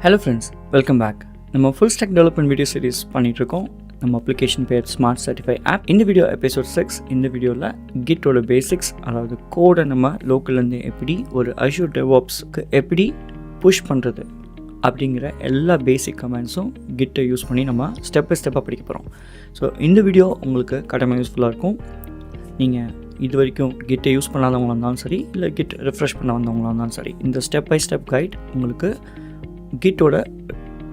Hello friends, welcome back. நம்ம full stack development video series பண்ணிகிட்ருக்கோம். நம்ம அப்ளிகேஷன் பேர் ஸ்மார்ட் சர்டிஃபை ஆப். இந்த வீடியோ எபிசோட் 6. இந்த வீடியோவில் கிட்டோட பேசிக்ஸ், அதாவது கோடை நம்ம லோக்கல்லேருந்து எப்படி ஒரு அஷ்யூர் டெவாப்ஸ்க்கு எப்படி புஷ் பண்ணுறது அப்படிங்கிற எல்லா பேசிக் கமெண்ட்ஸும் கிட்டை யூஸ் பண்ணி நம்ம ஸ்டெப் பை ஸ்டெப்பாக படிக்க போகிறோம். ஸோ இந்த வீடியோ உங்களுக்கு கட்டாயமாக யூஸ்ஃபுல்லாக இருக்கும். நீங்கள் இது வரைக்கும் கிட்டை யூஸ் பண்ணாதவங்களாக இருந்தாலும் சரி, இல்லை கிட் ரெஃப்ரெஷ் பண்ண வந்தவங்களாக இருந்தாலும் சரி, இந்த ஸ்டெப் பை ஸ்டெப் கைட் உங்களுக்கு கிட்டோட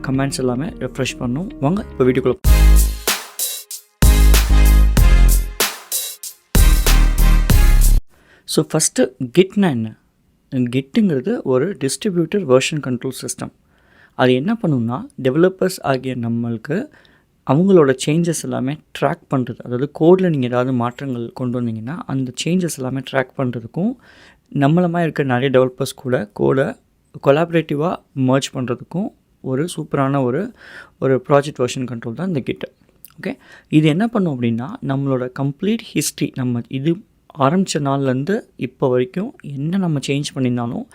கமெண்ட்ஸ் எல்லாமே ரெஃப்ரெஷ் பண்ணும். வாங்க இப்போ வீடியோக்குள்ள. ஸோ ஃபஸ்ட்டு கிட்னா என்ன? கிட்டுங்கிறது ஒரு டிஸ்ட்ரிபியூட்டர் வெர்ஷன் கண்ட்ரோல் சிஸ்டம். அது என்ன பண்ணுன்னா, டெவலப்பர்ஸ் ஆகிய நம்மளுக்கு அவங்களோட சேஞ்சஸ் எல்லாமே ட்ராக் பண்ணுறது, அதாவது கோடில் நீங்கள் ஏதாவது மாற்றங்கள் கொண்டு வந்தீங்கன்னா அந்த சேஞ்சஸ் எல்லாமே ட்ராக் பண்ணுறதுக்கும், நம்மளமாக இருக்க நிறைய டெவலப்பர்ஸ் கூட கோடை கொலாபரேட்டிவாக மர்ஜ் பண்ணுறதுக்கும் ஒரு சூப்பரான ஒரு ப்ராஜெக்ட் வெர்ஷன் கண்ட்ரோல் தான் இந்த கிட். ஓகே, இது என்ன பண்ணும் அப்படின்னா, நம்மளோட கம்ப்ளீட் ஹிஸ்ட்ரி, நம்ம இது ஆரம்பித்த நாள்லேருந்து இப்போ வரைக்கும் என்ன நம்ம சேஞ்ச் பண்ணியிருந்தாலும்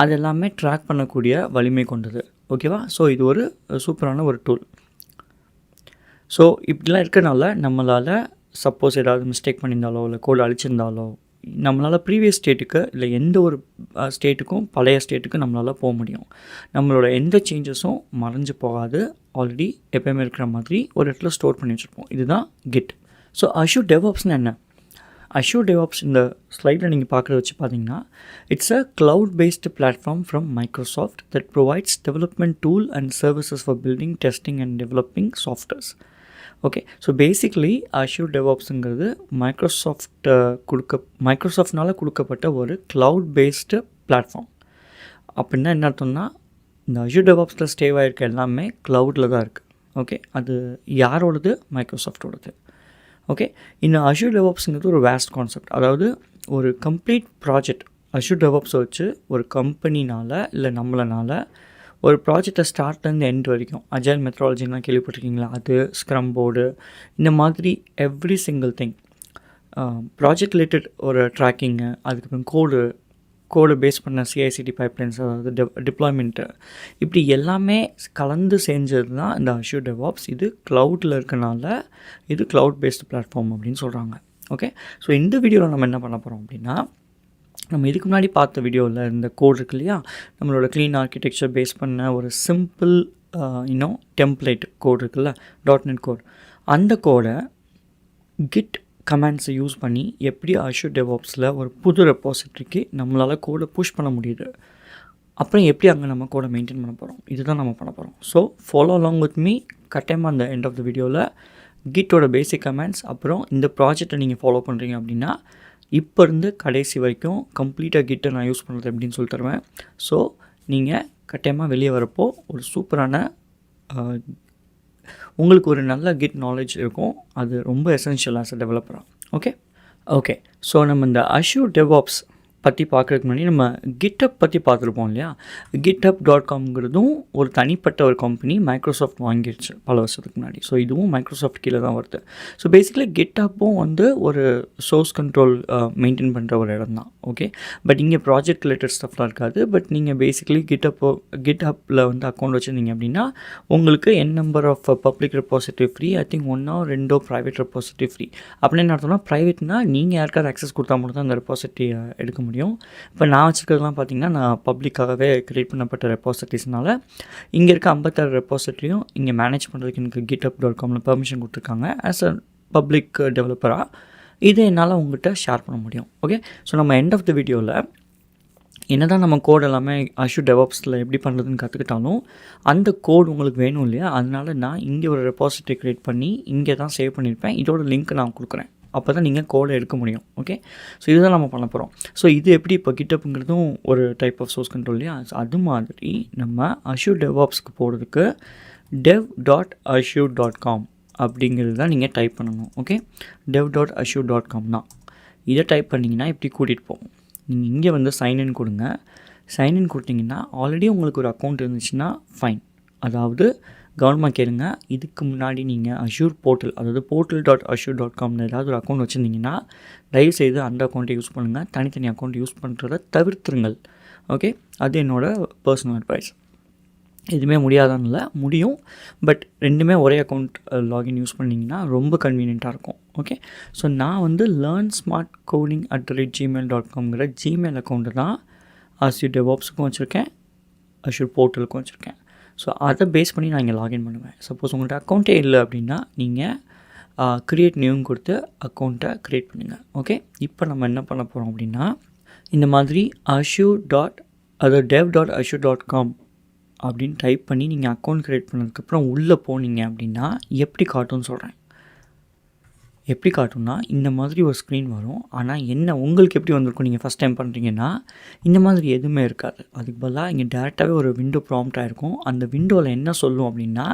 அது எல்லாமே ட்ராக் பண்ணக்கூடிய வலிமை கொண்டது. ஓகேவா? ஸோ இது ஒரு சூப்பரான ஒரு டூல். ஸோ இப்படிலாம் இருக்கிறனால நம்மளால் சப்போஸ் ஏதாவது மிஸ்டேக் பண்ணியிருந்தாலோ, இல்லை கோடு அழிச்சிருந்தாலோ, நம்மளால் ப்ரீவியஸ் ஸ்டேட்டுக்கு இல்லை எந்த ஒரு ஸ்டேட்டுக்கும் பழைய ஸ்டேட்டுக்கு நம்மளால் போக முடியும். நம்மளோட எந்த சேஞ்சஸும் மறைஞ்சு போகாது. ஆல்ரெடி எப்போயுமே இருக்கிற மாதிரி ஒரு இடத்துல ஸ்டோர் பண்ணி வச்சுருப்போம். இதுதான் கிட். ஸோ அஷ்யூர் டெவாப்ஸ்னால் என்ன? அஷ்யூர் டெவாப்ஸ் இந்த ஸ்லைடில் நீங்கள் பார்க்குறத வச்சு பார்த்தீங்கன்னா, it's a cloud based platform from Microsoft that provides development tool and services for building, testing and developing softwares. Okay, so basically Azure டெவாப்ஸுங்கிறது மைக்ரோசாஃப்ட்னால் கொடுக்கப்பட்ட ஒரு க்ளவுட் பேஸ்டு பிளாட்ஃபார்ம். அப்படின்னா என்ன அர்த்தம்னா, இந்த அஷ்யூர் டெவாப்ஸில் ஸ்டேவ் ஆகிருக்க எல்லாமே க்ளவுடில் தான் இருக்குது. ஓகே, அது யாரோடது? மைக்ரோசாஃப்டோடது. ஓகே, இந்த அஷ்யூர் டெவாப்ஸுங்கிறது ஒரு வேஸ்ட் கான்செப்ட். அதாவது ஒரு கம்ப்ளீட் ப்ராஜெக்ட் அஷ்யூர் டெவாப்ஸை வச்சு ஒரு கம்பெனினால் இல்லை நம்மளனால ஒரு ப்ராஜெக்டை ஸ்டார்ட்லேருந்து எண்ட் வரைக்கும் அஜைல் மெத்தடாலஜிலாம் கேள்விப்பட்டிருக்கீங்களா? அது ஸ்க்ரம் போர்டு, இந்த மாதிரி every single thing, project related ஒரு ட்ராக்கிங்கு, அதுக்கப்புறம் கோடு பேஸ் பண்ண சிஐசிடி பைப்லைன்ஸ், அதாவது டிப்ளாய்மெண்ட்டு, இப்படி எல்லாமே கலந்து செஞ்சது தான் இந்த அஷ்யூர் டெவாப்ஸ். இது க்ளவுடில் இருக்கனால இது க்ளவுட் பேஸ்டு பிளாட்ஃபார்ம் அப்படின்னு சொல்கிறாங்க. ஓகே, ஸோ இந்த வீடியோவில் நம்ம என்ன பண்ண போகிறோம் அப்படின்னா, நம்ம இதுக்கு முன்னாடி பார்த்த வீடியோவில் இந்த கோட் இருக்கு இல்லையா, நம்மளோட க்ளீன் ஆர்கிடெக்சர் பேஸ் பண்ண ஒரு சிம்பிள் டெம்ப்ளேட் கோட் இருக்குல்ல, .NET கோட், அந்த கோடை கிட் கமெண்ட்ஸை யூஸ் பண்ணி எப்படி அஷ்யூர் டெவாப்ஸில் ஒரு புது ரெப்பாசிட்டரிக்கு நம்மளால் கோடை புஷ் பண்ண முடியுது, அப்புறம் எப்படி அங்கே நம்ம கோடை மெயின்டைன் பண்ண போகிறோம், இதுதான் நம்ம பண்ண போகிறோம். So follow along with me. கட்டாயமாக அந்த எண்ட் ஆஃப் த வீடியோவில் கிட்டோட பேசிக் கமெண்ட்ஸ், அப்புறம் இந்த ப்ராஜெக்டை நீங்கள் ஃபாலோ பண்ணுறீங்க அப்படின்னா இப்போ இருந்து கடைசி வரைக்கும் கம்ப்ளீட்டாக கிட்டை நான் யூஸ் பண்ணுறது எப்படின்னு சொல்லி தருவேன். ஸோ நீங்கள் கட்டாயமாக வெளியே வரப்போ ஒரு சூப்பரான உங்களுக்கு ஒரு நல்ல கிட் நாலேஜ் இருக்கும். அது ரொம்ப எசென்ஷியல் ஆஸ் அ டெவலப்பராக. ஓகே, ஸோ நம்ம இந்த அஷ்யூர் டெவாப்ஸ் பற்றி பார்க்குறதுக்கு முன்னாடி நம்ம கிட்டப் பற்றி பார்த்துருப்போம் இல்லையா. GitHub.comங்கிறதும் ஒரு தனிப்பட்ட ஒரு கம்பெனி மைக்ரோசாஃப்ட் வாங்கிடுச்சு பல வருஷத்துக்கு முன்னாடி. ஸோ இதுவும் மைக்ரோசாஃப்ட் கீழே தான் வருது. ஸோ பேசிக்கலி கிட்ஹப்பும் ஒரு சோர்ஸ் கண்ட்ரோல் மெயின்டைன் பண்ணுற ஒரு இடம் தான். ஓகே, பட் இங்கே ப்ராஜெக்ட் ரிலேட்டட் ஸ்டஃப்லாம் இருக்காது. பட் நீங்கள் பேசிக்கலி கிட்ஹப்பில் அக்கௌண்ட் வச்சுருந்தீங்க அப்படின்னா உங்களுக்கு number of public repository free, I think 1 or 2 private repository free. அப்படின்னு என்ன அர்த்தம்னா, ப்ரைவேட்னா நீங்கள் யாருக்காவது ஆக்சஸ் கொடுத்தா மட்டும் தான் அந்த ரெப்பாசிட்டரி எடுக்க முடியும். இப்போ நான் வச்சுருக்கிறதுலாம் பார்த்திங்கன்னா, நான் பப்ளிக்காகவே க்ரியேட் பண்ணப்பட்ட ரெப்பாசிட்டரிஸ்னால இங்கே இருக்க 56 ரெப்பாசிட்டரியும் இங்கே மேனேஜ் பண்ணுறதுக்கு எனக்கு GitHub.comல பெர்மிஷன் கொடுத்துருக்காங்க ஆஸ் அ பப்ளிக் டெவலப்பராக. இதை என்னால் உங்கள்கிட்ட ஷேர் பண்ண முடியும். ஓகே, ஸோ நம்ம எண்ட் ஆஃப் த வீடியோவில் என்ன தான் நம்ம கோட் எல்லாமே அஷ்யூர் டெவாப்ஸில் எப்படி பண்ணுறதுன்னு கற்றுக்கிட்டாலும் அந்த கோட் உங்களுக்கு வேணும் இல்லையா, அதனால நான் இங்கே ஒரு ரெப்பாசிட்டரி க்ரியேட் பண்ணி இங்கே தான் சேவ் பண்ணியிருப்பேன். இதோட லிங்க் நான் கொடுக்குறேன். அப்போ தான் நீங்கள் கோடை எடுக்க முடியும். ஓகே, ஸோ இதுதான் நம்ம பண்ண போகிறோம். ஸோ இது எப்படி இப்போ கிட்டப்புங்கிறதும் ஒரு டைப் ஆஃப் சோர்ஸ் கண்ட்ரோல் இல்லையா. அது மாதிரி நம்ம அஷ்யூர் டெவாப்ஸ்க்கு போகிறதுக்கு dev.assure.com அப்படிங்கிறது தான் நீங்கள் டைப் பண்ணணும். ஓகே, dev.assure.com தான். இதை டைப் பண்ணிங்கன்னா இப்படி கூட்டிகிட்டு போகும். நீங்கள் இங்கே சைன்இன் கொடுங்க. சைன்இன் கொடுத்தீங்கன்னா ஆல்ரெடி உங்களுக்கு ஒரு அக்கௌண்ட் இருந்துச்சுன்னா ஃபைன். அதாவது கவனமாக கேளுங்க, இதுக்கு முன்னாடி நீங்கள் அஷ்யூர் போர்ட்டல், அதாவது portal.assure.comல ஏதாவது ஒரு அக்கௌண்ட் வச்சுருந்தீங்கன்னா தயவுசெய்து அந்த அக்கௌண்ட்டை யூஸ் பண்ணுங்கள். தனித்தனி அக்கௌண்ட் யூஸ் பண்ணுறதை தவிர்த்துருங்கள். ஓகே, அது என்னோடய பர்சனல் அட்வைஸ். எதுவுமே முடியாதான்னு இல்லை, முடியும். பட் ரெண்டுமே ஒரே அக்கௌண்ட் லாகின் யூஸ் பண்ணிங்கன்னா ரொம்ப கன்வீனியண்ட்டாக இருக்கும். ஓகே, ஸோ நான் வந்து learnsmartcoding@gmail.comங்கிற ஜிமெயில் அக்கௌண்ட்டு தான் Azure DevOpsக்கும் வச்சுருக்கேன், Azure போர்ட்டலுக்கும் வச்சுருக்கேன். ஸோ அதை பேஸ் பண்ணி நான் இங்கே லாகின் பண்ணுவேன். சப்போஸ் உங்கள்கிட்ட அக்கௌண்ட்டே இல்லை அப்படின்னா நீங்கள் க்ரியேட் நியூன்னு கொடுத்து அக்கௌண்ட்டை க்ரியேட் பண்ணுங்கள். ஓகே, இப்போ நம்ம என்ன பண்ண போகிறோம் அப்படின்னா, இந்த மாதிரி dev.azure.com அப்படின்னு டைப் பண்ணி நீங்கள் அக்கௌண்ட் க்ரியேட் பண்ணதுக்கப்புறம் உள்ளே போனீங்க அப்படின்னா எப்படி காட்டும்னு சொல்கிறேன். எப்படி காட்டும்னா இந்த மாதிரி ஒரு ஸ்க்ரீன் வரும். ஆனால் என்ன உங்களுக்கு எப்படி வந்திருக்கும், நீங்கள் ஃபஸ்ட் டைம் பண்ணுறீங்கன்னா இந்த மாதிரி எதுவுமே இருக்காது. அதுக்கு பதிலாக இங்கே டேரெக்டாகவே ஒரு விண்டோ ப்ராம்ப்ட் ஆகிருக்கும். அந்த விண்டோவில் என்ன சொல்லும் அப்படின்னா,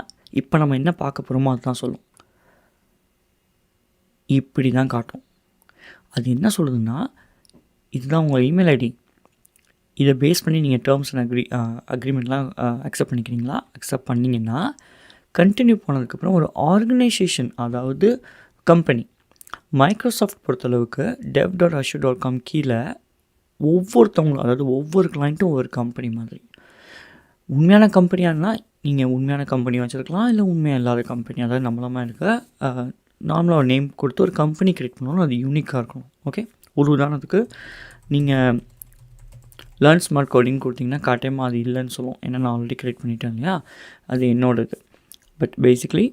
இப்போ நம்ம என்ன பார்க்க போகிறோமோ அதுதான் சொல்லும். இப்படி தான் காட்டும். அது என்ன சொல்லுதுன்னா, இதுதான் உங்கள் இமெயில் ஐடி, இதை பேஸ் பண்ணி நீங்கள் டேர்ம்ஸ் அண்ட் அக்ரிமெண்ட்லாம் அக்செப்ட் பண்ணிக்கிறீங்களா? அக்செப்ட் பண்ணிங்கன்னா கண்டினியூ போனதுக்கப்புறம் ஒரு ஆர்கனைசேஷன், அதாவது கம்பெனி, மைக்ரோசாஃப்ட் பொறுத்தளவுக்கு dev.azure.com கீழே ஒவ்வொருத்தவங்களும், அதாவது ஒவ்வொரு கிளைண்ட்டும் ஒவ்வொரு கம்பெனி மாதிரி. உண்மையான கம்பெனியானா நீங்கள் உண்மையான கம்பெனி வச்சுருக்கலாம், இல்லை உண்மையாக இல்லாத கம்பெனி, அதாவது நம்மளமாக இருக்க நார்மலாக ஒரு நேம் கொடுத்து ஒரு கம்பெனி க்ரியேட் பண்ணணும். அது யூனிக்காக இருக்கணும். ஓகே, ஒரு உதாரணத்துக்கு நீங்கள் லேர்ன் ஸ்மார்ட் கோடிங் கொடுத்தீங்கன்னா காட்டேமா அது இல்லைன்னு சொல்லுவோம். ஏன்னா நான் ஆல்ரெடி க்ரியேட் பண்ணிட்டேன் இல்லையா, அது என்னோடது. பட் பேசிக்லி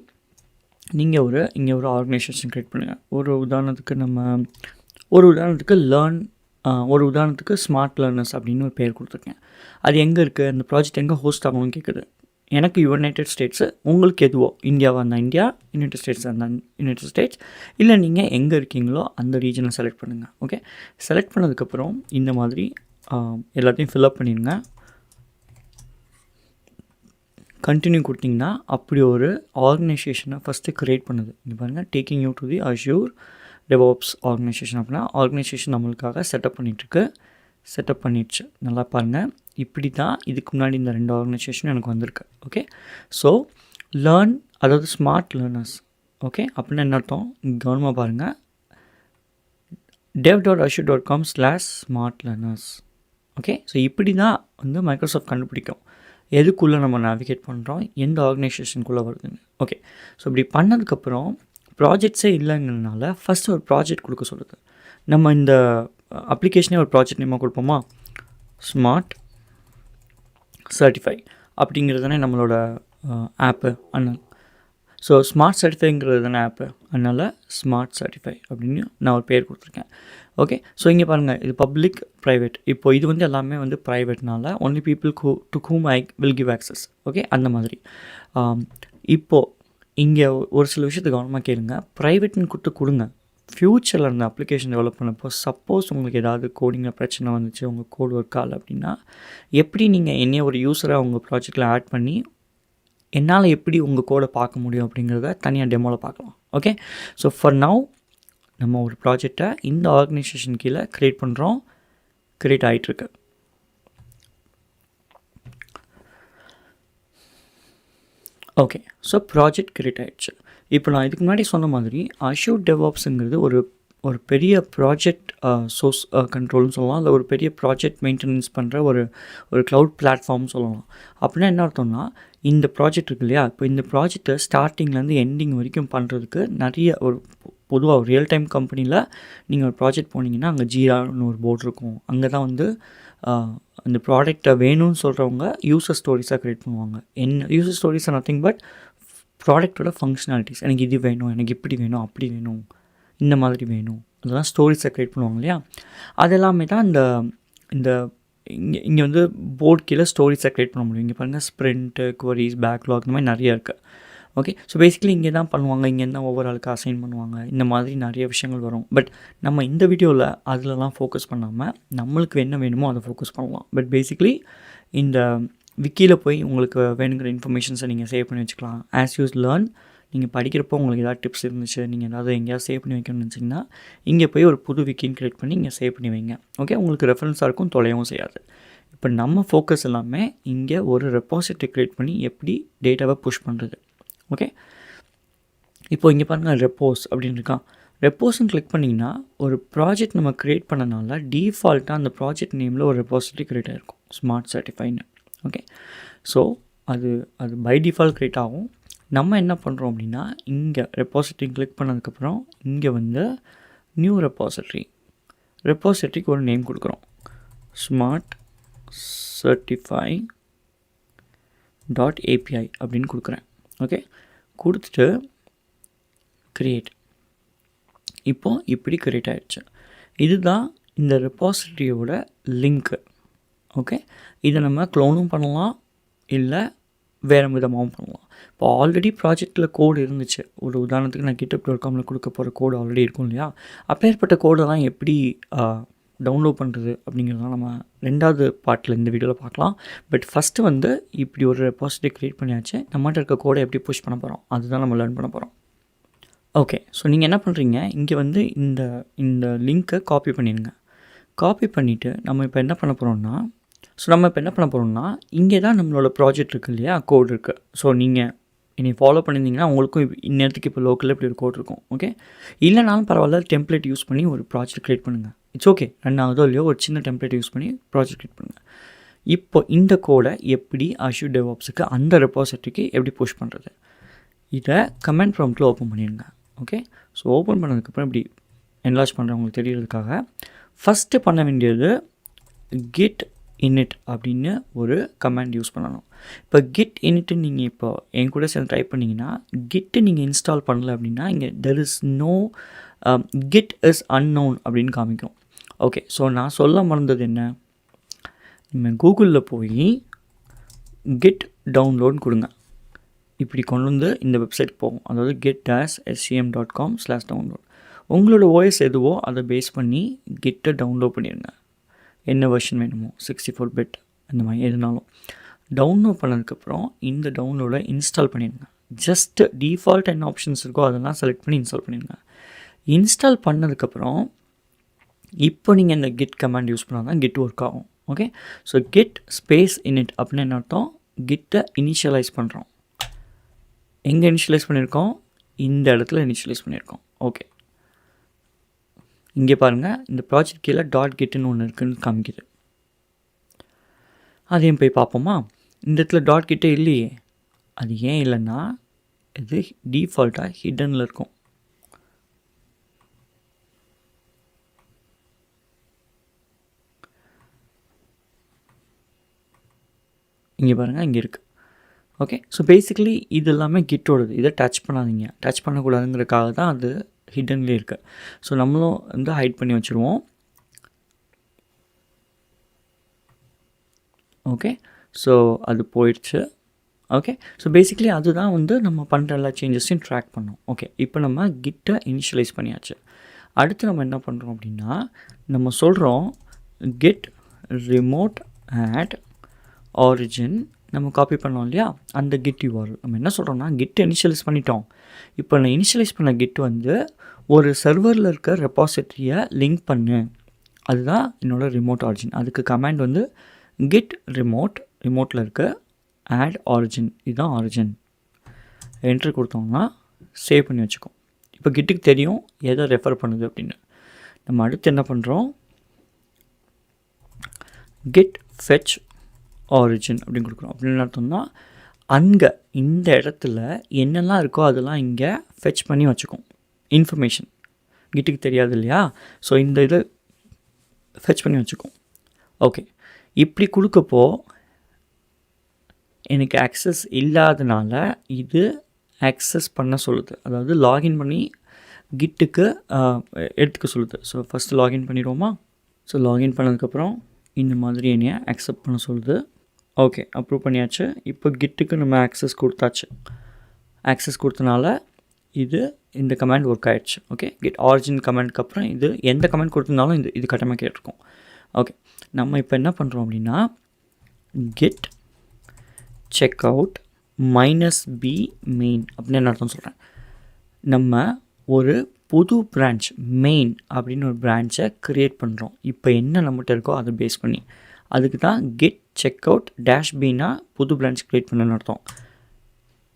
நீங்கள் இங்கே ஒரு ஆர்கனைசேஷன் க்ரியேட் பண்ணுங்கள். ஒரு உதாரணத்துக்கு ஸ்மார்ட் லேர்னர்ஸ் அப்படின்னு ஒரு பேர் கொடுத்துருக்கேன். அது எங்கே இருக்குது, அந்த ப்ராஜெக்ட் எங்கே ஹோஸ்ட் ஆகணும்னு கேட்குது. எனக்கு யுனைடெட் ஸ்டேட்ஸு, உங்களுக்கு எதுவோ, இந்தியாவாக இருந்தால் இந்தியா, யுனைடெட் ஸ்டேட்ஸாக இருந்தால் யுனைடெட் ஸ்டேட்ஸ், இல்லை நீங்கள் எங்கே இருக்கீங்களோ அந்த ரீஜனை செலக்ட் பண்ணுங்கள். ஓகே, செலக்ட் பண்ணதுக்கப்புறம் இந்த மாதிரி எல்லாத்தையும் ஃபில்அப் பண்ணிடுங்க. கண்டினியூ கொடுத்தீங்கன்னா அப்படி ஒரு ஆர்கனைசேஷனை ஃபஸ்ட்டு க்ரியேட் பண்ணுது. இங்கே பாருங்கள், taking you to the Azure DevOps organisation அப்படின்னா ஆர்கனைசேஷன் நம்மளுக்காக செட்டப் பண்ணிடுச்சு. நல்லா பாருங்கள், இப்படி தான் இதுக்கு முன்னாடி இந்த 2 ஆர்கனைசேஷனும் எனக்கு வந்திருக்கு. ஓகே, ஸோ லேர்ன், அதாவது ஸ்மார்ட் லேர்னர்ஸ். ஓகே, அப்படின்னா என்ன அர்த்தம், கவனமாக பாருங்கள், dev.azure.com/smartlearners. ஓகே, ஸோ இப்படி தான் வந்து மைக்ரோசாஃப்ட் கண்டுபிடிக்கும் எதுக்குள்ளே நம்ம நேவிகேட் பண்ணுறோம், எந்த ஆர்கனைசேஷனுக்குள்ளே வருதுன்னு. ஓகே, ஸோ இப்படி பண்ணதுக்கப்புறம் ப்ராஜெக்ட்ஸே இல்லைங்கிறதுனால ஃபஸ்ட்டு ஒரு ப்ராஜெக்ட் கொடுக்க சொல்லுது. நம்ம இந்த அப்ளிகேஷனே ஒரு ப்ராஜெக்ட் நேமாக கொடுப்போமா, ஸ்மார்ட் சர்டிஃபை அப்படிங்கிறது தானே நம்மளோட ஆப்பு. அதனால் ஸோ ஸ்மார்ட் சர்டிஃபைங்கிறது தானே ஆப்பு, அதனால் ஸ்மார்ட் சர்டிஃபை அப்படின்னு நான் ஒரு பேர் கொடுத்துருக்கேன். ஓகே, ஸோ இங்கே பாருங்கள், இது பப்ளிக் ப்ரைவேட். இப்போது இது வந்து எல்லாமே வந்து ப்ரைவேட்னால only people to whom I will give access. Okay, அந்த மாதிரி. இப்போது இங்கே ஒரு சில விஷயத்தை கவனமாக கேளுங்க. ப்ரைவேட்னு கொடுங்க. ஃப்யூச்சரில் அந்த அப்ளிகேஷன் டெவலப் பண்ணப்போ சப்போஸ் உங்களுக்கு ஏதாவது கோடிங்கில் பிரச்சனை வந்துச்சு, உங்கள் கோட் ஒர்க் ஆகலை அப்படின்னா எப்படி நீங்கள் என்னைய ஒரு யூஸராக உங்கள் ப்ராஜெக்டில் ஆட் பண்ணி என்னால் எப்படி உங்கள் கோடை பார்க்க முடியும் அப்படிங்கிறத தனியாக டெமோவில் பார்க்கலாம். ஓகே, ஸோ ஃபார் நவ் நம்ம ஒரு ப்ராஜெக்டை இந்த ஆர்கனைசேஷன் கீழே க்ரியேட் ஆகிட்டுருக்கு. ஓகே, ஸோ ப்ராஜெக்ட் க்ரியேட் ஆகிடுச்சு. இப்போ நான் இதுக்கு முன்னாடி சொன்ன மாதிரி Azure DevOpsங்கிறது ஒரு பெரிய ப்ராஜெக்ட் சோர்ஸ் கண்ட்ரோல்னு சொல்லலாம், இல்லை ஒரு பெரிய ப்ராஜெக்ட் மெயின்டெனன்ஸ் பண்ணுற ஒரு க்ளவுட் பிளாட்ஃபார்ம் சொல்லலாம். அப்படின்னா என்ன அர்த்தம்னா, இந்த ப்ராஜெக்ட் இருக்கு இல்லையா, இப்போ இந்த ப்ராஜெக்டை ஸ்டார்டிங்லேருந்து எண்டிங் வரைக்கும் பண்ணுறதுக்கு நிறைய பொதுவாக ஒரு ரியல் டைம் கம்பெனியில் நீங்கள் ஒரு ப்ராஜெக்ட் போனீங்கன்னா அங்கே ஜீரான்னு ஒரு போர்டு இருக்கும். அங்கே தான் வந்து அந்த ப்ராடக்டை வேணும்னு சொல்கிறவங்க யூசர் ஸ்டோரிஸாக க்ரியேட் பண்ணுவாங்க. User stories are nothing but ப்ராடக்டோட ஃபங்க்ஷனாலிட்டிஸ். எனக்கு இது வேணும், எனக்கு இப்படி வேணும், அப்படி வேணும், இந்த மாதிரி வேணும், அதெல்லாம் ஸ்டோரிஸை க்ரியேட் பண்ணுவாங்க இல்லையா. அதெல்லாமே தான் இந்த இங்கே வந்து போர்டு கீழே ஸ்டோரிஸை க்ரியேட் பண்ண முடியும். இங்கே பாருங்கள், ஸ்ப்ரிண்ட்டு, குவரிஸ், பேக்லாக், இந்த மாதிரி நிறைய இருக்குது. ஓகே, ஸோ பேசிக்கலி இங்கே தான் பண்ணுவாங்க, இங்கே தான் ஒவ்வொரு ஆளுக்கு அசைன் பண்ணுவாங்க, இந்த மாதிரி நிறைய விஷயங்கள் வரும். பட் நம்ம இந்த வீடியோவில் அதிலலாம் ஃபோக்கஸ் பண்ணாமல் நம்மளுக்கு என்ன வேணுமோ அதை ஃபோக்கஸ் பண்ணலாம். பட் பேசிக்கலி இந்த விக்கியில் போய் உங்களுக்கு வேணுங்கிற இன்ஃபர்மேஷன்ஸை நீங்கள் சேவ் பண்ணி வச்சுக்கலாம். ஆஸ் யூஸ் லேர்ன், நீங்கள் படிக்கிறப்போ உங்களுக்கு ஏதாவது டிப்ஸ் இருந்துச்சு, நீங்கள் ஏதாவது எங்கேயாவது சேவ் பண்ணி வைக்கணும்னு நினச்சிங்கன்னா இங்கே போய் ஒரு புது விக்கின்னு க்ரியேட் பண்ணி இங்கே சேவ் பண்ணி வைங்க. ஓகே, உங்களுக்கு ரெஃபரன்ஸாக இருக்கும், தொலையவும் செய்யாது. இப்போ நம்ம ஃபோக்கஸ் எல்லாமே இங்கே ஒரு ரெபாசிட்டரி க்ரியேட் பண்ணி எப்படி டேட்டாவை புஷ் பண்ணுறது. ஓகே, இப்போது இங்கே பாருங்கள், ரெப்போஸ் அப்படின்னு இருக்கான். ரெப்போஸ்ன்னு கிளிக் பண்ணிங்கன்னா ஒரு ப்ராஜெக்ட் நம்ம க்ரியேட் பண்ணனால டிஃபால்ட்டாக அந்த ப்ராஜெக்ட் நேமில் ஒரு ரெபாசிட்டரி க்ரியேட் ஆகிருக்கும், ஸ்மார்ட் சர்டிஃபைன்னு. ஓகே, ஸோ அது அது பை டிஃபால்ட் க்ரியேட் ஆகும். நம்ம என்ன பண்ணுறோம் அப்படின்னா, இங்கே ரெப்பாசிட்டரி கிளிக் பண்ணதுக்கப்புறம் இங்கே வந்து நியூ ரெப்பாசிட்டரிக்கு ஒரு நேம் கொடுக்குறோம். ஸ்மார்ட் சர்டிஃபை .api அப்படின்னு கொடுக்குறேன். ஓகே, கொடுத்துட்டு க்ரியேட். இப்போது இப்படி க்ரியேட் ஆகிடுச்சு. இதுதான் இந்த ரெப்பாசிட்டரியோட லிங்க்கு. ஓகே, இதை நம்ம க்ளோனும் பண்ணலாம், இல்லை வேறு விதமாகவும் பண்ணலாம். இப்போ ஆல்ரெடி ப்ராஜெக்டில் கோடு இருந்துச்சு. ஒரு உதாரணத்துக்கு நான் GitHub.comல கொடுக்க போகிற கோடு ஆல்ரெடி இருக்கும் இல்லையா? அப்பேற்பட்ட கோடெல்லாம் எப்படி டவுன்லோட் பண்ணுறது அப்படிங்கிறதெல்லாம் நம்ம 2வது பார்ட்டில் இந்த வீடியோவில் பார்க்கலாம். பட் ஃபஸ்ட்டு வந்து இப்படி ஒரு ரெப்பாசிட்டரி க்ரியேட் பண்ணியாச்சு. நம்மகிட்ட இருக்க கோடை எப்படி புஷ் பண்ண போகிறோம் அதுதான் நம்ம லேர்ன் பண்ண போகிறோம். ஓகே, ஸோ நீங்கள் என்ன பண்ணுறீங்க, இங்கே வந்து இந்த லிங்க்கை காப்பி பண்ணிடுங்க. காப்பி பண்ணிவிட்டு நம்ம இப்போ என்ன பண்ண போகிறோம்னா இங்கே தான் நம்மளோட ப்ராஜெக்ட் இருக்குது இல்லையா, கோட் இருக்குது. ஸோ நீங்கள் என்னை ஃபாலோ பண்ணியிருந்தீங்கன்னா உங்களுக்கும் இந்நேரத்துக்கு இப்போ லோக்கலில் இப்படி ஒரு கோட் இருக்கும். ஓகே, இல்லைனாலும் பரவாயில்ல, டெம்ப்ளேட் யூஸ் பண்ணி ஒரு ப்ராஜெக்ட் க்ரியேட் பண்ணுங்கள். இட்ஸ் ஓகே, ரன் ஆகுதோ இல்லையோ ஒரு சின்ன டெம்ப்ளேட் யூஸ் பண்ணி ப்ராஜெக்ட் க்ரியேட் பண்ணுங்கள். இப்போ இந்த கோடை எப்படி Azure DevOpsக்கு அந்த ரெப்பாசிட்டரிக்கு எப்படி புஷ் பண்ணுறது, இதை கமெண்ட் ப்ராம்ப்ட்டில் ஓப்பன் பண்ணிடுங்க. ஓகே, ஸோ ஓப்பன் பண்ணதுக்கப்புறம் இப்படி என்லார்ஜ் பண்ணுறவங்களுக்கு தெரியறதுக்காக ஃபஸ்ட்டு பண்ண வேண்டியது git init அப்படின்னு ஒரு கமாண்ட் யூஸ் பண்ணணும். இப்போ git init நீங்கள் இப்போ என் கூட சேர்ந்து டைப் பண்ணிங்கன்னா git நீங்கள் இன்ஸ்டால் பண்ணல அப்படின்னா இங்கே there is no git is unknown அப்படின்னு காமிக்கும். ஓகே, ஸோ நான் சொல்ல மறந்தது என்ன, நீங்கள் கூகுளில் போய் git download கொடுங்க. இப்படி கொண்டு வந்து இந்த வெப்சைட் போகும், அதாவது git-scm.com/download. உங்களோட OS எதுவோ அதை பேஸ் பண்ணி கிட்டை டவுன்லோட் பண்ணிடுங்க. என்ன வெர்ஷன் வேணுமோ 64 பிட் அந்த மாதிரி எதுனாலும் டவுன்லோட் பண்ணதுக்கப்புறம் இந்த டவுன்லோடை இன்ஸ்டால் பண்ணிடுங்க. ஜஸ்ட் டிஃபால்ட் என்ன ஆப்ஷன்ஸ் இருக்கோ அதெல்லாம் செலக்ட் பண்ணி இன்ஸ்டால் பண்ணிடுங்க. இன்ஸ்டால் பண்ணதுக்கப்புறம் இப்போ நீங்கள் இந்த git கமாண்ட் யூஸ் பண்ணால் தான் git ஒர்க் ஆகும். Okay, so git space init அப்படின்னு என்ன அர்த்தம், கிட்டை இனிஷியலைஸ் பண்ணுறோம். எங்கே இனிஷியலைஸ் பண்ணியிருக்கோம், இந்த இடத்துல இனிஷியலைஸ் பண்ணியிருக்கோம். ஓகே, இங்கே பாருங்கள், இந்த ப்ராஜெக்ட் கீழே .gitன்னு ஒன்று இருக்குதுன்னு காமிக்குது. அதையும் போய் பார்ப்போமா. இந்த இடத்துல .git இல்லையே. அது ஏன் இல்லைன்னா இது டிஃபால்ட்டாக ஹிடனில் இருக்கும். இங்கே பாருங்கள், இங்கே இருக்குது. ஓகே, ஸோ பேசிக்கலி இது எல்லாமே கிட்டோடது. இதை டச் பண்ணாதீங்க, டச் பண்ணக்கூடாதுங்கிறதுக்காக தான் அது ஹிடன்லேயே இருக்குது. ஸோ நம்மளும் வந்து ஹைட் பண்ணி வச்சுருவோம். ஓகே, ஸோ அது போயிடுச்சு. ஓகே, ஸோ பேசிக்கலி அதுதான் வந்து நம்ம பண்ணுற எல்லா சேஞ்சஸையும் ட்ராக் பண்ணோம். ஓகே, இப்போ நம்ம கிட்டை இனிஷியலைஸ் பண்ணியாச்சு. அடுத்து நம்ம என்ன பண்ணுறோம் அப்படின்னா, நம்ம சொல்கிறோம் git remote add origin. நம்ம காப்பி பண்ணோம் இல்லையா, அந்த git URL நம்ம என்ன சொல்கிறோம்னா git இனிஷியலைஸ் பண்ணிட்டோம். இப்போ நான் இனிஷியலைஸ் பண்ண git வந்து ஒரு சர்வரில் இருக்க ரெப்பாசிட்டரியை லிங்க் பண்ணு, அதுதான் என்னோடய ரிமோட் ஆரிஜின். அதுக்கு கமாண்ட் வந்து git ரிமோட்டில் இருக்க add origin, இதுதான் ஆரிஜின். என்ட்ரு கொடுத்தோம்னா சேவ் பண்ணி வச்சுக்கோம். இப்போ கிட்டுக்கு தெரியும் எதை ரெஃபர் பண்ணுது அப்படின்னு. நம்ம அடுத்து என்ன பண்ணுறோம், git fetch origin அப்படின்னு கொடுக்குறோம். அப்படின்னு அர்த்தம்னா அங்கே இந்த இடத்துல என்னெல்லாம் இருக்கோ அதெல்லாம் இங்கே ஃபெச் பண்ணி வச்சுக்கும். இன்ஃபர்மேஷன் கிட்டுக்கு தெரியாது இல்லையா, ஸோ இந்த இதை ஃபெச் பண்ணி வச்சுக்கும். ஓகே, இப்படி கொடுக்கப்போ எனக்கு ஆக்சஸ் இல்லாதனால இது ஆக்சஸ் பண்ண சொல்லுது, அதாவது லாகின் பண்ணி கிட்டுக்கு எடுத்துக்க சொல்லுது. ஸோ ஃபஸ்ட்டு லாகின் பண்ணிடுவோமா. ஸோ லாகின் பண்ணதுக்கப்புறம் இந்த மாதிரி என்னைய அக்செப்ட் பண்ண சொல்லுது. ஓகே, அப்ரூவ் பண்ணியாச்சு. இப்போ கிட்டுக்கு நம்ம ஆக்சஸ் கொடுத்தாச்சு. ஆக்சஸ் கொடுத்தனால இந்த கமாண்ட் ஒர்க் ஆகிடுச்சு. ஓகே, கிட் ஆரிஜின் கமாண்ட்க்கு அப்புறம் இது எந்த கமாண்ட் கொடுத்துருந்தாலும் இது கட்டமாக கேட்டிருக்கும். ஓகே, நம்ம இப்போ என்ன பண்ணுறோம் அப்படின்னா கிட் checkout -b main அப்படின்னு என்ன அர்த்தம் சொல்கிறேன். நம்ம ஒரு புது பிரான்ச் மெயின் அப்படின்னு ஒரு பிரான்ச்சை க்ரியேட் பண்ணுறோம். இப்போ என்ன நம்மகிட்ட இருக்கோ அதை பேஸ் பண்ணி, அதுக்கு தான் git checkout -bனா புது பிரான்ச் க்ரியேட் பண்ணணும்னு அர்த்தம்.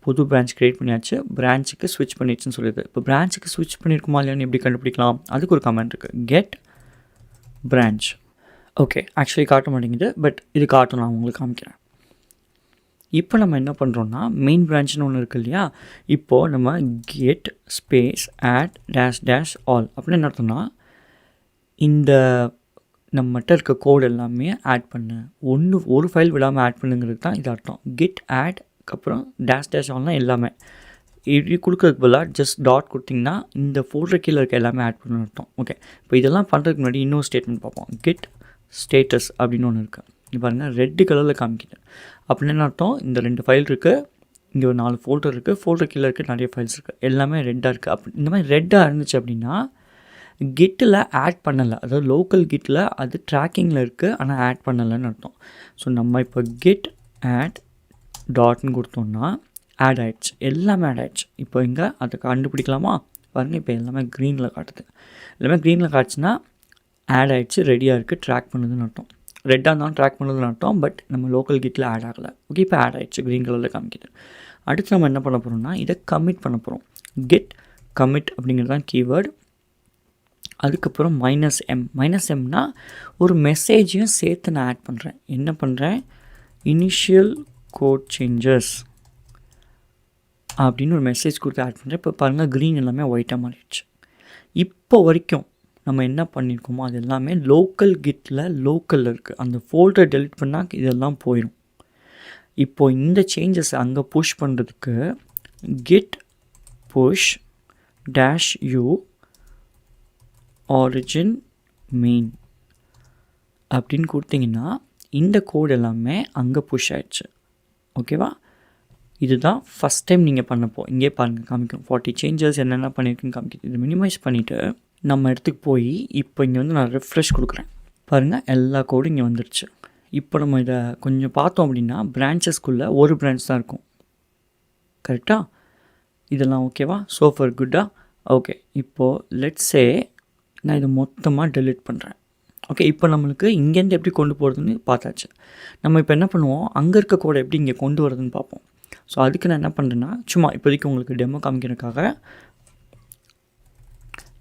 புது பிரான்ச் க்ரியேட் பண்ணியாச்சு, பிரான்ச்சுக்கு ஸ்விட்ச் பண்ணிடுச்சுன்னு சொல்லிடுது. இப்போ பிரான்ச்சுக்கு ஸ்விட்ச் பண்ணியிருக்குமா இல்லையான்னு எப்படி கண்டுபிடிக்கலாம், அதுக்கு ஒரு கமெண்ட் இருக்குது, get branch. ஓகே, ஆக்சுவலி காட்ட மாட்டேங்குது, பட் இது காட்டும், நான் உங்களுக்கு காமிக்கிறேன். இப்போ நம்ம என்ன பண்ணுறோன்னா மெயின் பிரான்ச்னு ஒன்று இருக்குது இல்லையா, இப்போது நம்ம git space add dash dash all அப்படின்னு என்ன அர்த்தம்னா இந்த நம்மகிட்ட இருக்க கோடு எல்லாமே ஆட் பண்ணு, ஒரு ஃபைல் விடாமல் ஆட் பண்ணுங்கிறது தான் இது அர்த்தம். கெட் ஆட்க்கு அப்புறம் டேஷ் டேஷ் ஆல்னால் எல்லாமே இப்படி கொடுக்குறதுக்கு பதிலாக ஜஸ்ட் டாட் கொடுத்திங்கன்னா இந்த ஃபோல்டர் கீழே இருக்க எல்லாமே ஆட் பண்ணணும்னு அர்த்தம். ஓகே, இப்போ இதெல்லாம் பண்ணுறதுக்கு முன்னாடி இன்னொரு ஸ்டேட்மெண்ட் பார்ப்போம். கெட் ஸ்டேட்டஸ் அப்படின்னு ஒன்று இருக்குது. இது பாருங்கள் ரெட் கலரில் காமிக்குது. அப்படின்னு என்ன அர்த்தம், இந்த 2 ஃபைல் இருக்குது, இங்கே ஒரு 4 ஃபோல்டர் இருக்குது, ஃபோல்டர் கீழே இருக்குது நிறைய ஃபைல்ஸ் இருக்குது, எல்லாமே ரெட்டாக இருக்குது. இந்த மாதிரி ரெட்டாக இருந்துச்சு அப்படின்னா கிட்டில் ஆட் பண்ணலை, அதாவது லோக்கல் கிட்டில் அது ட்ராக்கிங்கில் இருக்குது ஆனால் ஆட் பண்ணலைன்னு அர்த்தம். ஸோ நம்ம இப்போ கெட் ஆட் டாட்னு கொடுத்தோம்னா ஆட் ஆகிடுச்சு, எல்லாமே ஆட் ஆகிடுச்சு. இப்போ இங்கே அதை கண்டுபிடிக்கலாமா பாருங்கள், இப்போ எல்லாமே க்ரீனில் காட்டுது. எல்லாமே க்ரீனில் காட்டுச்சுன்னா ஆட் ஆகிடுச்சு, ரெடியாக இருக்குது, ட்ராக் பண்ணுதுன்னு அர்த்தம். ரெட்டாக இருந்தாலும் ட்ராக் பண்ணுறதுன்னு அர்த்தம், பட் நம்ம லோக்கல் கிட்டில் ஆட் ஆகலை. ஓகே, இப்போ ஆட் ஆகிடுச்சு, க்ரீன் கலரில் காமிக்குது. அடுத்து நம்ம என்ன பண்ண போகிறோம்னா இதை கமிட் பண்ண போகிறோம். கெட் கமிட் அப்படிங்கிறது தான் கீவேர்டு. அதுக்கப்புறம் -m ஒரு மெசேஜையும் சேர்த்து நான் ஆட் பண்ணுறேன். என்ன பண்ணுறேன், இனிஷியல் கோட் சேஞ்சஸ் அப்படின்னு ஒரு மெசேஜ் கொடுத்து ஆட் பண்ணுறேன். இப்போ பாருங்கள் க்ரீன் எல்லாமே ஒயிட்டாக மாறிடுச்சு. இப்போ வரைக்கும் நம்ம என்ன பண்ணியிருக்கோமோ அது எல்லாமே லோக்கல் கிட்டில் லோக்கலில் இருக்குது. அந்த ஃபோல்டர் டெலிட் பண்ணால் இதெல்லாம் போயிடும். இப்போது இந்த சேஞ்சஸ் அங்கே புஷ் பண்ணுறதுக்கு git push -u origin main அப்படின்னு கொடுத்தீங்கன்னா இந்த கோட் எல்லாமே அங்கே புஷ் ஆகிடுச்சு. ஓகேவா, இதுதான் ஃபஸ்ட் டைம் நீங்கள் பண்ணப்போ. இங்கே பாருங்கள் காமிக்கும் 40 சேஞ்சஸ் என்னென்ன பண்ணியிருக்குன்னு காமிக்குது. இது மினிமைஸ் பண்ணிவிட்டு நம்ம இடத்துக்கு போய் இப்போ இங்கே வந்து நான் ரெஃப்ரெஷ் கொடுக்குறேன். பாருங்கள் எல்லா கோடும் இங்கே வந்துடுச்சு. இப்போ நம்ம இதை கொஞ்சம் பார்த்தோம் அப்படின்னா பிரான்ச்சஸ்குள்ளே ஒரு பிரான்ச் தான் இருக்கும். கரெக்டாக, இதெல்லாம் ஓகேவா, சோஃபர் குட்டா. ஓகே, இப்போது லெட்ஸே நான் இதை மொத்தமாக டெலிட் பண்ணுறேன். ஓகே, இப்போ நம்மளுக்கு இங்கேருந்து எப்படி கொண்டு போகிறதுன்னு பார்த்தாச்சு. நம்ம இப்போ என்ன பண்ணுவோம், அங்கே இருக்க கோடை எப்படி இங்கே கொண்டு வரதுன்னு பார்ப்போம். ஸோ அதுக்கு நான் என்ன பண்ணுறேன்னா சும்மா இப்போதைக்கு உங்களுக்கு டெமோ காமிக்கிறதுக்காக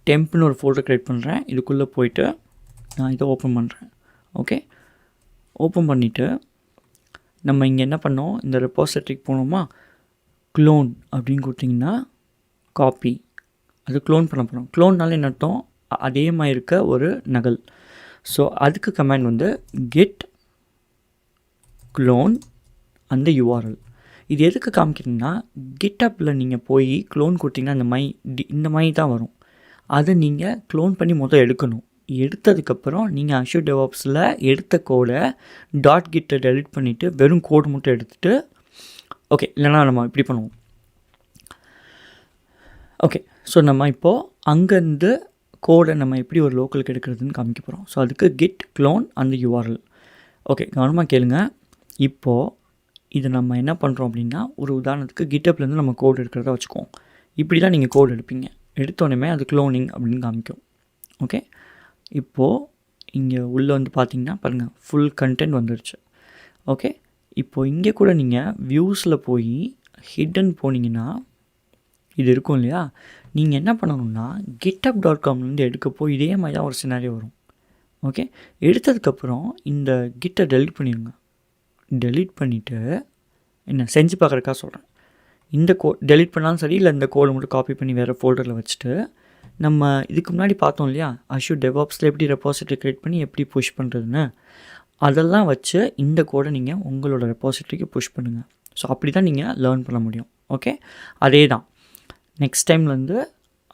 டெம்ப்னு ஒரு ஃபோல்டர் க்ரியேட் பண்ணுறேன். இதுக்குள்ளே போயிட்டு நான் இதை ஓப்பன் பண்ணுறேன். ஓகே, ஓப்பன் பண்ணிவிட்டு நம்ம இங்கே என்ன பண்ணோம், இந்த ரெபாசிட்டரிக்கு போனோமா, க்ளோன் அப்படின்னு கொடுத்திங்கன்னா காப்பி, அது க்ளோன் பண்ண போகிறோம். க்ளோன்னால என்ன அர்த்தம், அதே மாதிரி இருக்க ஒரு நகல். ஸோ அதுக்கு கமாண்ட் வந்து கெட் க்ளோன் அந்த URL. இது எதுக்கு காமிக்கிறீங்கன்னா கிட்டப்பில் நீங்கள் போய் க்ளோன் கொடுத்தீங்கன்னா இந்த மாதிரி தான் வரும். அதை நீங்கள் க்ளோன் பண்ணி முதல் எடுக்கணும். எடுத்ததுக்கப்புறம் நீங்கள் அஷ்யூர் டெவாப்ஸில் எடுத்த கோடை .git டெலிட் பண்ணிவிட்டு வெறும் கோடு மட்டும் எடுத்துகிட்டு, ஓகே, இல்லைனா நம்ம இப்படி பண்ணுவோம். ஓகே, ஸோ நம்ம இப்போது அங்கேருந்து கோடை நம்ம எப்படி ஒரு லோக்கலுக்கு எடுக்கிறதுன்னு காமிக்க போகிறோம். ஸோ அதுக்கு git clone அந்த URL. ஓகே, கவனமாக கேளுங்க. இப்போது இது நம்ம என்ன பண்ணுறோம் அப்படின்னா, ஒரு உதாரணத்துக்கு கிட்டப்லேருந்து நம்ம கோடு எடுக்கிறத வச்சுக்குவோம். இப்படி தான் நீங்கள் கோடு எடுப்பீங்க. எடுத்தோடனே அது க்ளோனிங் அப்படின்னு காமிக்கும். ஓகே, இப்போது இங்கே உள்ளே வந்து பார்த்தீங்கன்னா பாருங்கள் ஃபுல் கண்டென்ட் வந்துடுச்சு. ஓகே, இப்போது இங்கே கூட நீங்கள் வியூஸில் போய் ஹிடன் போனீங்கன்னா இது இருக்கும் இல்லையா, நீங்கள் என்ன பண்ணணும்னா github.comலேருந்து எடுக்க போய் இதே மாதிரி தான் ஒரு சினாரியோ வரும். ஓகே, எடுத்ததுக்கப்புறம் இந்த கிட்டை டெலிட் பண்ணிடுங்க. டெலிட் பண்ணிவிட்டு என்ன செஞ்சு பார்க்குறக்கா சொல்கிறேன், இந்த டெலிட் பண்ணாலும் சரி, இல்லை இந்த கோடை மட்டும் காப்பி பண்ணி வேறு ஃபோல்டரில் வச்சுட்டு, நம்ம இதுக்கு முன்னாடி பார்த்தோம் இல்லையா அஷ்யூர் டெவாப்ஸில் எப்படி ரெபாசிட்டரி க்ரியேட் பண்ணி எப்படி புஷ் பண்ணுறதுன்னு, அதெல்லாம் வச்சு இந்த கோடை நீங்கள் உங்களோட ரெபாசிட்டரிக்கு புஷ் பண்ணுங்கள். ஸோ அப்படி தான் நீங்கள் லேர்ன் பண்ண முடியும். ஓகே, அதே தான் நெக்ஸ்ட் டைம்லேருந்து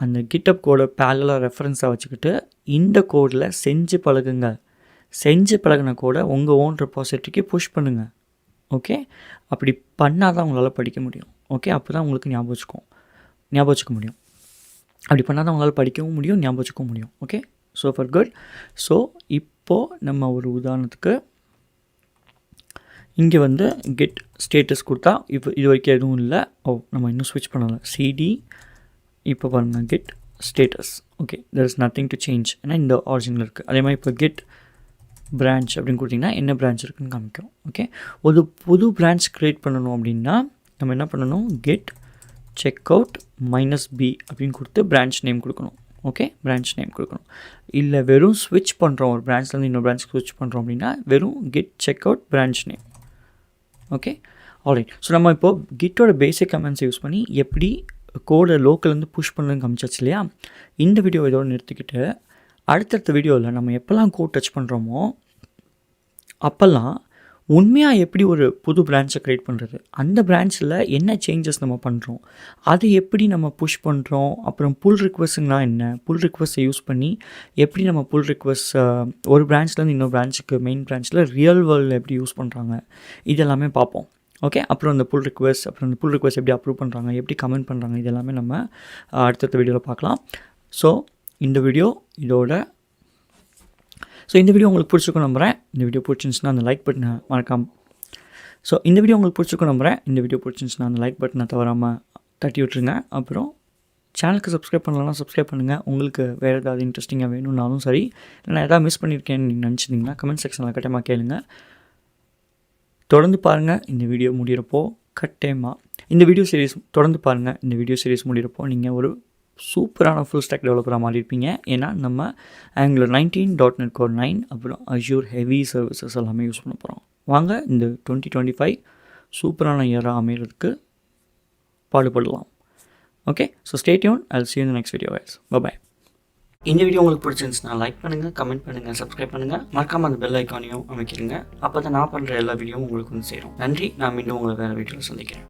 அந்த கிட்டப் கோடை பேரலாக ரெஃபரன்ஸாக வச்சுக்கிட்டு இந்த கோடில் செஞ்சு பழகுங்க. செஞ்சு பழகின கோடை உங்கள் ஓன் ரெபாசிட்டரிக்கு புஷ் பண்ணுங்கள். ஓகே, அப்படி பண்ணால் தான் உங்களால் படிக்க முடியும். ஓகே, அப்போ தான் உங்களுக்கு ஞாபகம் வச்சுக்க முடியும். அப்படி பண்ணால் தான் உங்களால் படிக்கவும் முடியும், ஞாபகம் வச்சுக்கவும் முடியும். Okay, so for good. So இப்போது நம்ம ஒரு உதாரணத்துக்கு இங்கே வந்து கெட் ஸ்டேட்டஸ் கொடுத்தா இப்போ இது வரைக்கும் எதுவும் இல்லை. நம்ம இன்னும் ஸ்விட்ச் பண்ணலை. சிடி இப்போ பாருங்கள் get status. Okay, there is nothing to change, ஏன்னா இந்த ஆரிஜினில் இருக்குது. அதே மாதிரி இப்போ கெட் பிரான்ச் அப்படின்னு கொடுத்திங்கன்னா என்ன பிரான்ச் இருக்குதுன்னு காமிக்கும். ஓகே, ஒரு புது பிரான்ச் க்ரியேட் பண்ணணும் அப்படின்னா நம்ம என்ன பண்ணணும், கெட் checkout -b அப்படின்னு கொடுத்து பிரான்ச் நேம் கொடுக்கணும். ஓகே, பிரான்ச் நேம் கொடுக்கணும். இல்லை வெறும் ஸ்விட்ச் பண்ணுறோம், ஒரு பிரான்ச்லேருந்து இன்னொரு பிரான்ச்சுக்கு ஸ்விட்ச் பண்ணுறோம் அப்படின்னா வெறும் get checkout branch name. Okay, alright. So நம்ம இப்போது கிட்டோட பேசிக் கமெண்ட்ஸ் யூஸ் பண்ணி எப்படி கோடை லோக்கல்லேருந்து புஷ் பண்ணுன்னு காமிச்சாச்சு இல்லையா? இந்த வீடியோ இதோடு நிறுத்திக்கிட்டு அடுத்தடுத்த வீடியோவில் நம்ம எப்போல்லாம் கோட் டச் பண்ணுறோமோ அப்போல்லாம் உண்மையாக எப்படி ஒரு புது பிரான்ச்சை க்ரியேட் பண்ணுறது, அந்த பிரான்ச்சில் என்ன சேஞ்சஸ் நம்ம பண்ணுறோம், அதை எப்படி நம்ம புஷ் பண்ணுறோம், அப்புறம் புல் ரிக்வெஸ்ட்னா என்ன, புல் ரிக்வெஸ்ட்டை யூஸ் பண்ணி எப்படி நம்ம புல் ரிக்வெஸ்ட் ஒரு பிரான்ச்லேருந்து இன்னொரு பிரான்ச்சுக்கு மெயின் பிரான்ச்சில் ரியல் வேர்ல்டில் எப்படி யூஸ் பண்ணுறாங்க, இதெல்லாமே பார்ப்போம். ஓகே, அப்புறம் அந்த புல் ரிக்வெஸ்ட், அப்புறம் அந்த புல் ரிக்வெஸ்ட் எப்படி அப்ரூவ் பண்ணுறாங்க, எப்படி கமெண்ட் பண்ணுறாங்க, இதெல்லாமே நம்ம அடுத்தடுத்த வீடியோவில் பார்க்கலாம். ஸோ இந்த வீடியோ உங்களுக்கு பிடிச்சிருக்கும் நம்புகிறேன். இந்த வீடியோ பிடிச்சிருந்துச்சுன்னா அந்த லைக் பட்டனை மறக்காமல் இந்த வீடியோ அந்த லைக் பட்டனை தவறாமல் தட்டி விட்டுருங்க. அப்புறம் சேனலுக்கு சப்ஸ்கிரைப் பண்ணலாம், சப்ஸ்கிரைப் பண்ணுங்கள். உங்களுக்கு வேறு ஏதாவது இன்ட்ரெஸ்டிங்காக வேணும்னாலும் சரி, நான் எதாவது மிஸ் பண்ணியிருக்கேன்னு நீங்கள் நினச்சிட்டிங்கன்னா கமெண்ட் செக்ஷனில் கட்டாயமாக கேளுங்க. தொடர்ந்து பாருங்கள். இந்த வீடியோ முடிகிறப்போ இந்த வீடியோ சீரிஸ் தொடர்ந்து பாருங்கள். இந்த வீடியோ சீரிஸ் முடிகிறப்போ நீங்கள் ஒரு சூப்பரான ஃபுல் ஸ்டாக் டெவலப்பராக மாறியிருப்பீங்க. ஏன்னா நம்ம Angular 19, .NET Core 9 அப்புறம் Azure ஹெவி சர்வீசஸ் எல்லாமே யூஸ் பண்ண போகிறோம். வாங்க இந்த 2025 சூப்பரான இயராக அமைகிறதுக்கு பாடுபடலாம். Okay, so stay tune. I'll see you in the next video guys. Bye. இந்த வீடியோ உங்களுக்கு பிடிச்சிருந்துச்சுன்னா லைக் பண்ணுங்கள், கமெண்ட் பண்ணுங்கள், சப்ஸ்கிரைப் பண்ணுங்கள். மறக்காமல் அந்த பெல் ஐக்கானையும் அமைக்கிடுங்க. அப்போ தான் நான் பண்ணுற எல்லா வீடியோவும் உங்களுக்கு வந்து சேரும். நன்றி. நான் மீண்டும் உங்களை வேறு வீடியோவில் சந்திக்கிறேன்.